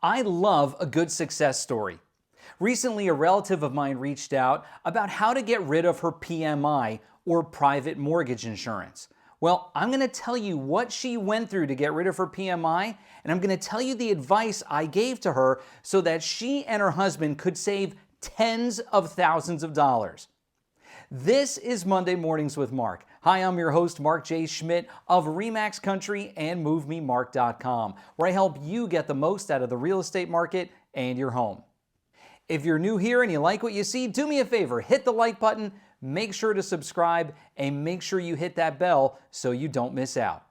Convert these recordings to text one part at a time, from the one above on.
I love a good success story. Recently, a relative of mine reached out about how to get rid of her PMI, or private mortgage insurance. Well, I'm going to tell you what she went through to get rid of her PMI, and I'm going to tell you the advice I gave to her so that she and her husband could save tens of thousands of dollars. This is Monday Mornings with Mark. Hi, I'm your host, Mark J. Schmidt of RE/MAX Country and MoveMeMark.com, where I help you get the most out of the real estate market and your home. If you're new here and you like what you see, do me a favor, hit the like button, make sure to subscribe, and make sure you hit that bell so you don't miss out.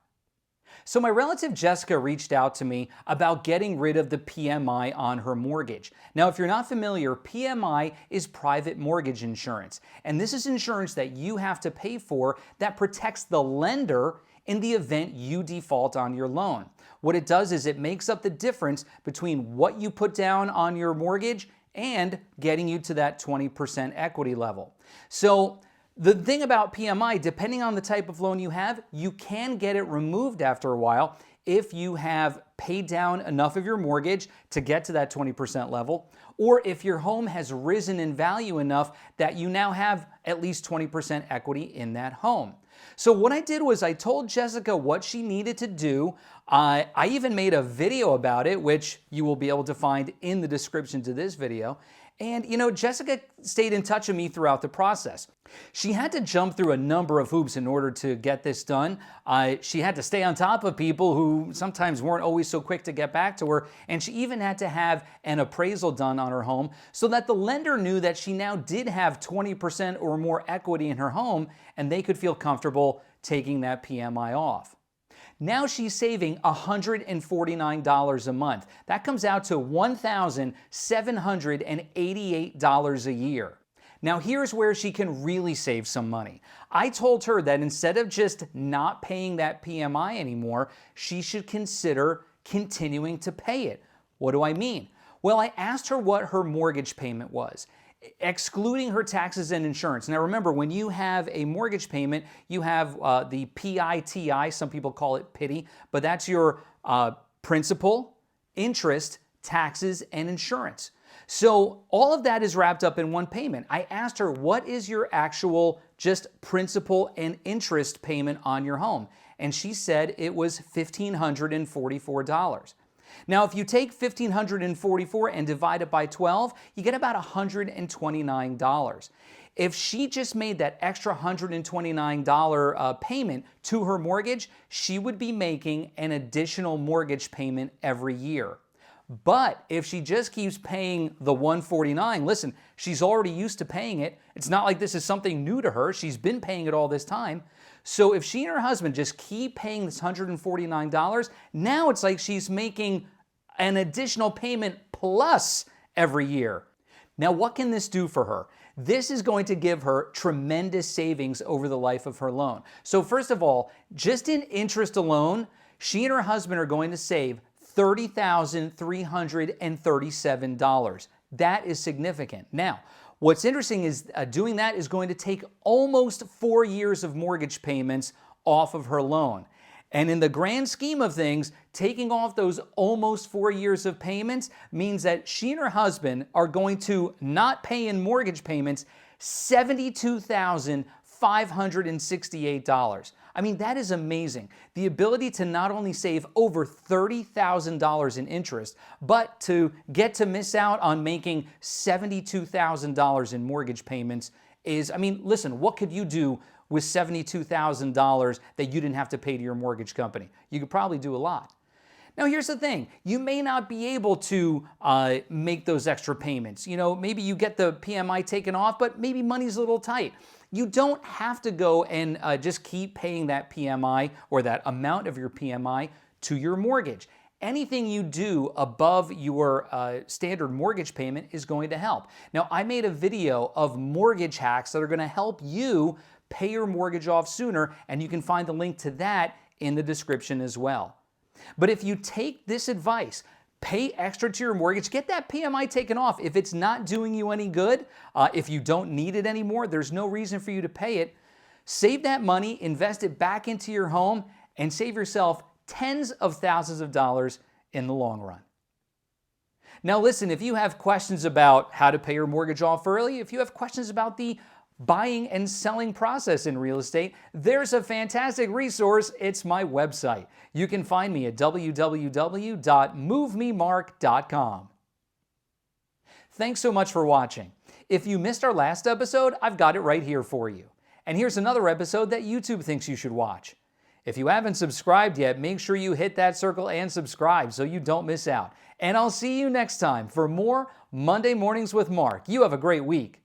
So my relative Jessica reached out to me about getting rid of the PMI on her mortgage. Now, if you're not familiar, PMI is private mortgage insurance, and this is insurance that you have to pay for that protects the lender in the event you default on your loan. What it does is it makes up the difference between what you put down on your mortgage and getting you to that 20% equity level. So the thing about PMI, depending on the type of loan you have, you can get it removed after a while if you have paid down enough of your mortgage to get to that 20% level, or if your home has risen in value enough that you now have at least 20% equity in that home. So what I did was I told Jessica what she needed to do. I even made a video about it, which you will be able to find in the description to this video. And Jessica stayed in touch with me throughout the process. She had to jump through a number of hoops in order to get this done. She had to stay on top of people who sometimes weren't always so quick to get back to her. And she even had to have an appraisal done on her home so that the lender knew that she now did have 20% or more equity in her home, and they could feel comfortable taking that PMI off. Now she's saving $149 a month. That comes out to $1,788 a year. Now here's where she can really save some money. I told her that instead of just not paying that PMI anymore, she should consider continuing to pay it. What do I mean? Well, I asked her what her mortgage payment was, excluding her taxes and insurance. Now remember, when you have a mortgage payment, you have the PITI, some people call it PITI, but that's your principal, interest, taxes, and insurance. So all of that is wrapped up in one payment. I asked her, what is your actual just principal and interest payment on your home? And she said it was $1,544. Now, if you take $1,544 and divide it by 12, you get about $129. If she just made that extra $129 payment to her mortgage, she would be making an additional mortgage payment every year. But if she just keeps paying the $149, listen, she's already used to paying it. It's not like this is something new to her. She's been paying it all this time. So if she and her husband just keep paying this $149, now it's like she's making an additional payment plus every year. Now, what can this do for her? This is going to give her tremendous savings over the life of her loan. So first of all, just in interest alone, she and her husband are going to save $30,337. That is significant. Now, what's interesting is doing that is going to take almost 4 years of mortgage payments off of her loan. And in the grand scheme of things, taking off those almost 4 years of payments means that she and her husband are going to not pay in mortgage payments $72,568. I mean, that is amazing. The ability to not only save over $30,000 in interest, but to get to miss out on making $72,000 in mortgage payments is, I mean, listen, what could you do with $72,000 that you didn't have to pay to your mortgage company? You could probably do a lot. Now, here's the thing. You may not be able to make those extra payments. Maybe you get the PMI taken off, but maybe money's a little tight. You don't have to go and just keep paying that PMI or that amount of your PMI to your mortgage. Anything you do above your standard mortgage payment is going to help. Now, I made a video of mortgage hacks that are going to help you pay your mortgage off sooner, and you can find the link to that in the description as well. But if you take this advice, pay extra to your mortgage, get that PMI taken off. If it's not doing you any good, if you don't need it anymore, there's no reason for you to pay it. Save that money, invest it back into your home, and save yourself tens of thousands of dollars in the long run. Now listen, if you have questions about how to pay your mortgage off early, if you have questions about the buying and selling process in real estate, there's a fantastic resource. It's my website. You can find me at www.MoveMeMark.com. Thanks so much for watching. If you missed our last episode, I've got it right here for you. And here's another episode that YouTube thinks you should watch. If you haven't subscribed yet, make sure you hit that circle and subscribe so you don't miss out. And I'll see you next time for more Monday Mornings with Mark. You have a great week.